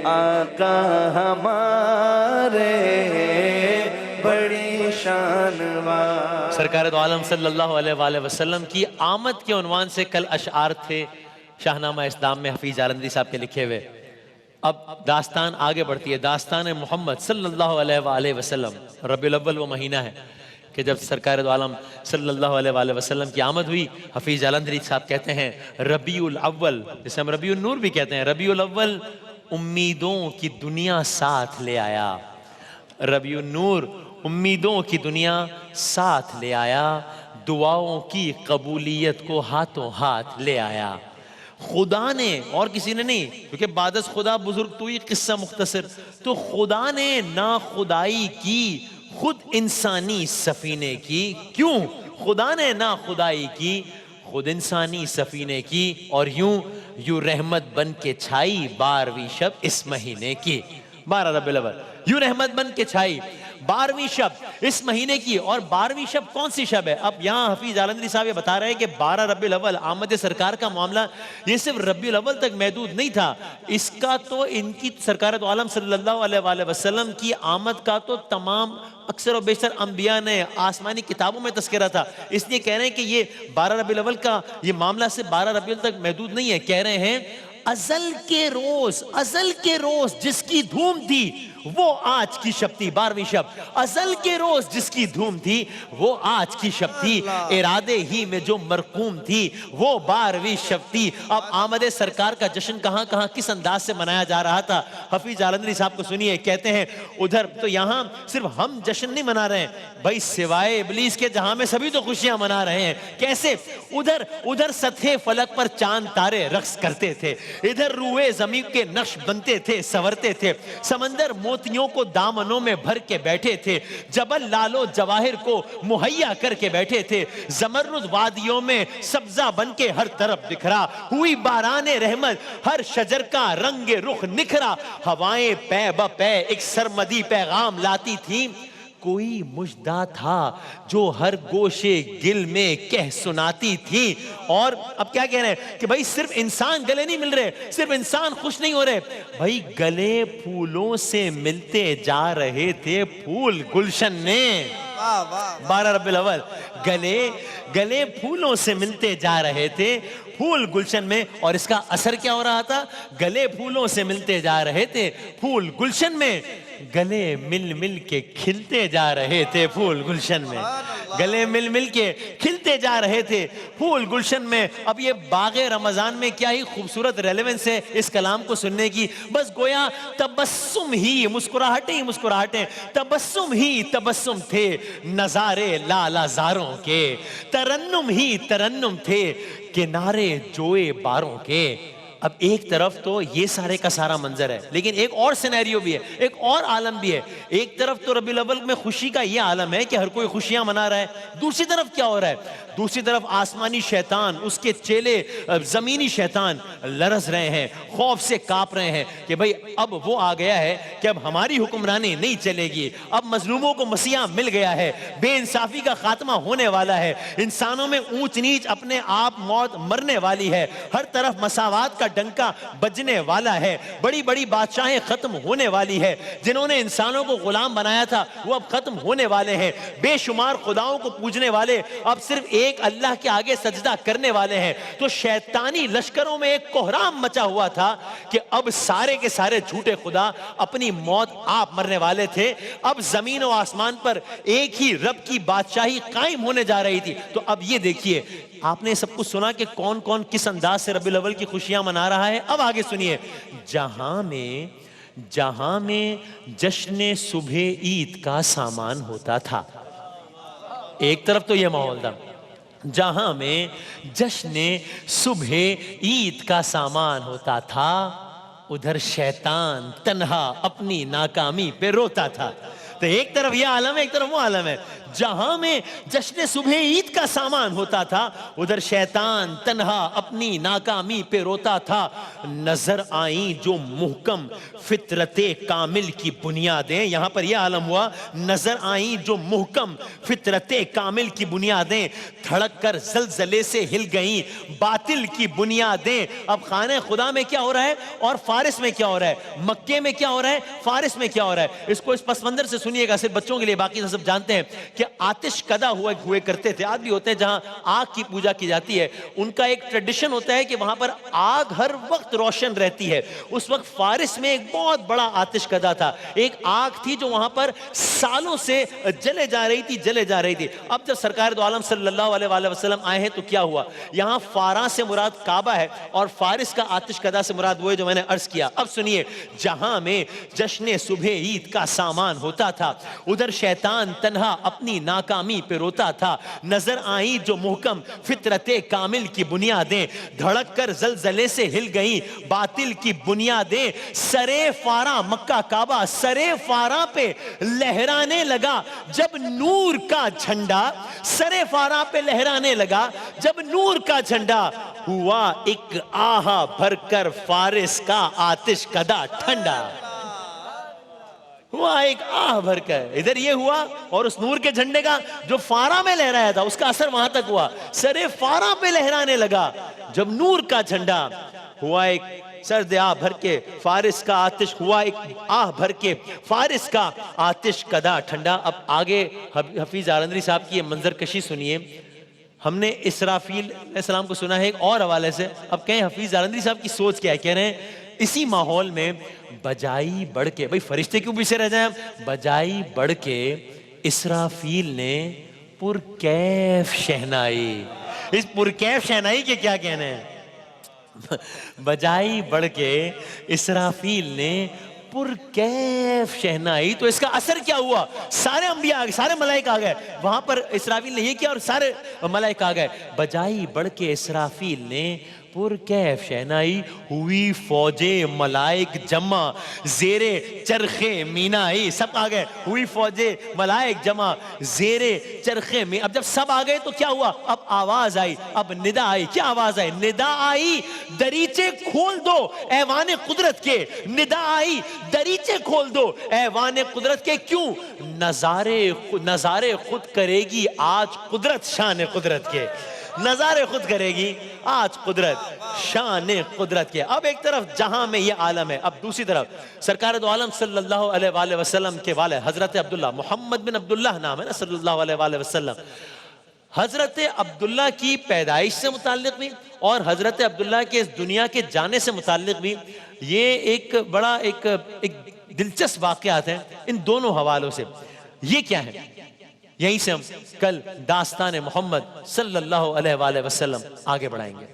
آقا ہمارے بڑی شان والے۔ سرکار دو عالم صلی اللہ علیہ وآلہ وسلم کی آمد کے عنوان سے کل اشعار تھے شاہنامہ اسلام میں حفیظ جالندھری صاحب کے لکھے ہوئے۔ اب داستان آگے بڑھتی ہے، داستان محمد صلی اللہ علیہ وآلہ وسلم۔ ربیع الاول وہ مہینہ ہے کہ جب سرکار دو عالم صلی اللہ علیہ وآلہ وسلم کی آمد ہوئی۔ حفیظ جالندھری صاحب کہتے ہیں ربیع الاول، جسے ہم ربیع النور بھی کہتے ہیں، ربیع الاول امیدوں کی دنیا ساتھ لے آیا۔ ربیع النور امیدوں کی دنیا ساتھ لے آیا، دعاؤں کی قبولیت کو ہاتھوں ہاتھ لے آیا۔ خدا نے، اور کسی نے نہیں، کیونکہ بعد از خدا بزرگ تو یہ قصہ مختصر، تو خدا نے نا خدائی کی خود انسانی سفینے کی۔ کیوں خدا نے نا خدائی کی خود انسانی سفینے کی، اور یوں رحمت بن کے چھائی 12ویں شب اس مہینے کی۔ 12 ربیع الاول یوں رحمت بن کے چھائی 12ویں شب اس مہینے کی۔ اور 12ویں شب کون سی شب ہے؟ اب یہاں حفیظ جالندھری صاحب یہ بتا رہے ہیں کہ 12 ربیع الاول آمد سرکار کا معاملہ یہ صرف ربیع الاول تک محدود نہیں تھا، اس کا تو ان کی سرکار دو عالم صلی اللہ علیہ وآلہ وسلم کی آمد کا تو تمام اکثر و بیشتر انبیاء نے آسمانی کتابوں میں تذکرہ تھا۔ اس لیے کہہ رہے ہیں کہ یہ 12 ربیع الاول کا یہ معاملہ سے 12 ربیع الاول تک محدود نہیں ہے۔ کہہ رہے ہیں ازل کے روز جس کی دھوم تھی وہ آج کی شب تھی۔ 12ویں شب ازل کے روز جس کی دھوم تھی وہ آج کی شب تھی، ارادے ہی میں جو مرقوم تھی وہ 12ویں شب تھی۔ اب آمد سرکار کا جشن کہاں کہاں کس انداز سے منایا جا رہا تھا، حفیظ جالندھری صاحب کو سنیے۔ کہتے ہیں ادھر تو یہاں صرف ہم جشن نہیں منا رہے ہیں بھائی، سوائے ابلیس کے جہاں میں سبھی تو خوشیاں منا رہے ہیں۔ کیسے؟ ادھر سطح فلک پر چاند تارے رقص کرتے تھے، ادھر روئے زمین کے نقش بنتے تھے، سنورتے تھے، سمندر موتیوں کو دامنوں میں بھر کے بیٹھے تھے، جبل لالو جواہر کو مہیا کر کے بیٹھے تھے، زمرد وادیوں میں سبزہ بن کے ہر طرف بکھرا، ہوئی باران رحمت ہر شجر کا رنگ رخ نکھرا، ہوائیں پے بہ پے ایک سرمدی پیغام لاتی تھیں، کوئی مژدہ تھا جو ہر گوشے گل میں کہہ سناتی تھی۔ اور اب کیا کہہ رہے ہیں کہ بھائی صرف انسان گلے نہیں مل رہے، صرف انسان خوش نہیں ہو رہے، بھائی گلے پھولوں سے ملتے جا رہے تھے پھول گلشن میں۔ 12 ربیع الاول گلے پھولوں سے ملتے جا رہے تھے پھول گلشن میں، اور اس کا اثر کیا ہو رہا تھا؟ گلے پھولوں سے ملتے جا رہے تھے پھول گلشن میں، گلے مل مل کے کھلتے جا رہے تھے پھول گلشن میں، گلے مل مل کے کھلتے جا رہے تھے پھول گلشن میں۔ اب یہ باغ رمضان میں کیا ہی خوبصورت ریلیونس ہے اس کلام کو سننے کی، بس گویا تبسم ہی مسکراہٹیں تبسم ہی تبسم تھے نظارے لالا زاروں کے، ترنم ہی ترنم تھے کنارے جوئے باروں کے۔ اب ایک طرف تو یہ سارے کا سارا منظر ہے، لیکن ایک اور سینیریو بھی ہے، ایک اور عالم بھی ہے۔ ایک طرف تو ربیع الاول میں خوشی کا یہ عالم ہے کہ ہر کوئی خوشیاں منا رہا ہے، دوسری طرف کیا ہو رہا ہے؟ دوسری طرف آسمانی شیطان، اس کے چیلے زمینی شیطان لرز رہے ہیں، خوف سے کانپ رہے ہیں کہ بھئی اب وہ آ گیا ہے کہ اب ہماری حکمرانی نہیں چلے گی، اب مظلوموں کو مسیحا مل گیا ہے، بے انصافی کا خاتمہ ہونے والا ہے، انسانوں میں اونچ نیچ اپنے آپ موت مرنے والی ہے، ہر طرف مساوات کا ڈنکا بجنے والا ہے، بڑی بڑی بادشاہیں ختم ہونے والی ہے، جنہوں نے انسانوں کو غلام بنایا تھا وہ اب ختم ہونے والے ہیں، بے شمار خداؤں کو پوجنے والے اب صرف ایک اللہ کے آگے سجدہ کرنے والے ہیں۔ تو شیطانی لشکروں میں ایک کوہرام مچا ہوا تھا کہ اب سارے کے سارے جھوٹے خدا اپنی موت آپ مرنے والے تھے، اب زمین و آسمان پر ایک ہی رب کی بادشاہی قائم ہونے جا رہی تھی۔ تو اب یہ دیکھیے، آپ نے سب کچھ سنا کہ کون کون کس انداز سے ربیع الاول کی خوشیاں منا رہا ہے، اب آگے سنیے۔ جہاں میں جشن صبح عید کا سامان ہوتا تھا، ایک طرف تو یہ ماحول تھا، جہاں میں جشن صبح عید کا سامان ہوتا تھا، ادھر شیطان تنہا اپنی ناکامی پہ روتا تھا۔ تو ایک طرف یہ عالم ہے، ایک طرف وہ عالم ہے۔ جہاں میں جشن صبح عید کا سامان ہوتا تھا ادھر شیطان تنہا اپنی ناکامی پہ روتا تھا. نظر آئیں جو محکم فطرت کامل کی بنیادیں, یہاں پر یہ عالم ہوا, نظر آئیں جو محکم فطرت کامل کی بنیادیں, دھڑک کر زلزلے سے ہل گئیں باطل کی بنیادیں. اب خانہ خدا میں کیا ہو رہا ہے اور فارس میں کیا ہو رہا ہے, مکے میں کیا ہو رہا ہے, فارس میں کیا ہو رہا ہے, اس کو اس پس منظر سے سنیے گا, صرف بچوں کے لیے, باقی سب جانتے ہیں کہ آتش کدا ہوئے کرتے تھے. آج بھی ہوتے ہیں جہاں آگ کی پوجا کی جاتی ہے, ان کا ایک ٹریڈیشن ہوتا ہے کہ وہاں پر آگ ہر وقت روشن رہتی ہے. اس وقت فارس میں ایک بہت بڑا آتش کدا تھا, ایک آگ تھی جو وہاں پر سالوں سے جلے جا رہی تھی. اب جب سرکار دو عالم صلی اللہ علیہ وآلہ وسلم آئے ہیں تو کیا ہوا, یہاں فاراں سے مراد کعبہ ہے اور فارس کا آتش کدا سے مراد وہ ہے جو میں نے عرض کیا. اب سنیے, جہاں میں جشن صبح عید کا سامان ہوتا تھا ادھر شیطان تنہا اپنی ناکامی پہ روتا تھا. نظر آئیں جو محکم فطرت کامل کی بنیادیں, دھڑک کر زلزلے سے ہل گئیں باطل کی بنیادیں. سرے فاراں مکہ کعبہ سرے فاراں پہ لہرانے لگا جب نور کا جھنڈا, سرے فاراں پہ لہرانے لگا جب نور کا جھنڈا, ہوا ایک آہا بھر کر فارس کا آتش کدا ٹھنڈا. ہوا ایک آہ بھر کر, ادھر یہ ہوا اور اس نور کے جھنڈے کا جو فاراں میں لہرایا تھا اس کا اثر وہاں تک ہوا. سرے فاراں پہ لہرانے لگا جب نور کا جھنڈا, ہوا ایک سرد آہ بھر کے فارس کا آتش, ہوا ایک آہ بھر کے فارس کا آتش کدا ٹھنڈا. اب آگے حفیظ عالندری صاحب کی یہ منظر کشی سنیے. ہم نے اسرافیل علیہ السلام کو سنا ہے ایک اور حوالے سے, اب کہیں حفیظ عالندری صاحب کی سوچ کیا ہے. کہہ رہے ہیں اسی ماحول میں بجائی بڑھ کے, بھئی فرشتے کیوں پیچھے رہ جائیں ہم, بجائی بڑھ کے اسرافیل نے پرکیف شہنائی. اس پرکیف شہنائی کے کیا کہنے ہیں, بجائی بڑھ کے اسرافیل نے پرکیف شہنائی. تو اس کا اثر کیا ہوا, سارے انبیاء آگئے, سارے ملائکہ آگئے, وہاں پر اسرافیل نے یہ کیا اور سارے ملائکہ آگئے. بجائی بڑھ کے اسرافیل نے پرکیف شہنائی, ہوئی فوج ملائک جمع زیر چرخ مینائی. سب آگئے, ہوئی فوج ملائک جمع زیر چرخ مینائی. اب جب سب آگئے تو کیا ہوا, اب آواز آئی, اب ندا آئی. کیا آواز آئی, ندا آئی دریچے کھول دو ایوان قدرت کے. ندا آئی دریچے کھول دو ایوان قدرت کے. کیوں, نظارے خود کرے گی آج قدرت شان قدرت کے. نظارے خود کرے گی آج قدرت شان قدرت کے. اب ایک طرف جہاں میں یہ عالم ہے, اب دوسری طرف سرکار دو عالم صلی اللہ علیہ وآلہ وسلم کے والد حضرت عبداللہ, محمد بن عبداللہ نام ہے نا, صلی اللہ علیہ وآلہ وسلم. حضرت عبداللہ کی پیدائش سے متعلق بھی اور حضرت عبداللہ کے اس دنیا کے جانے سے متعلق بھی یہ ایک بڑا ایک دلچسپ واقعات ہیں ان دونوں حوالوں سے. یہ کیا ہے, یہیں سے ہم کل داستان محمد صلی اللہ علیہ وآلہ وسلم آگے بڑھائیں گے.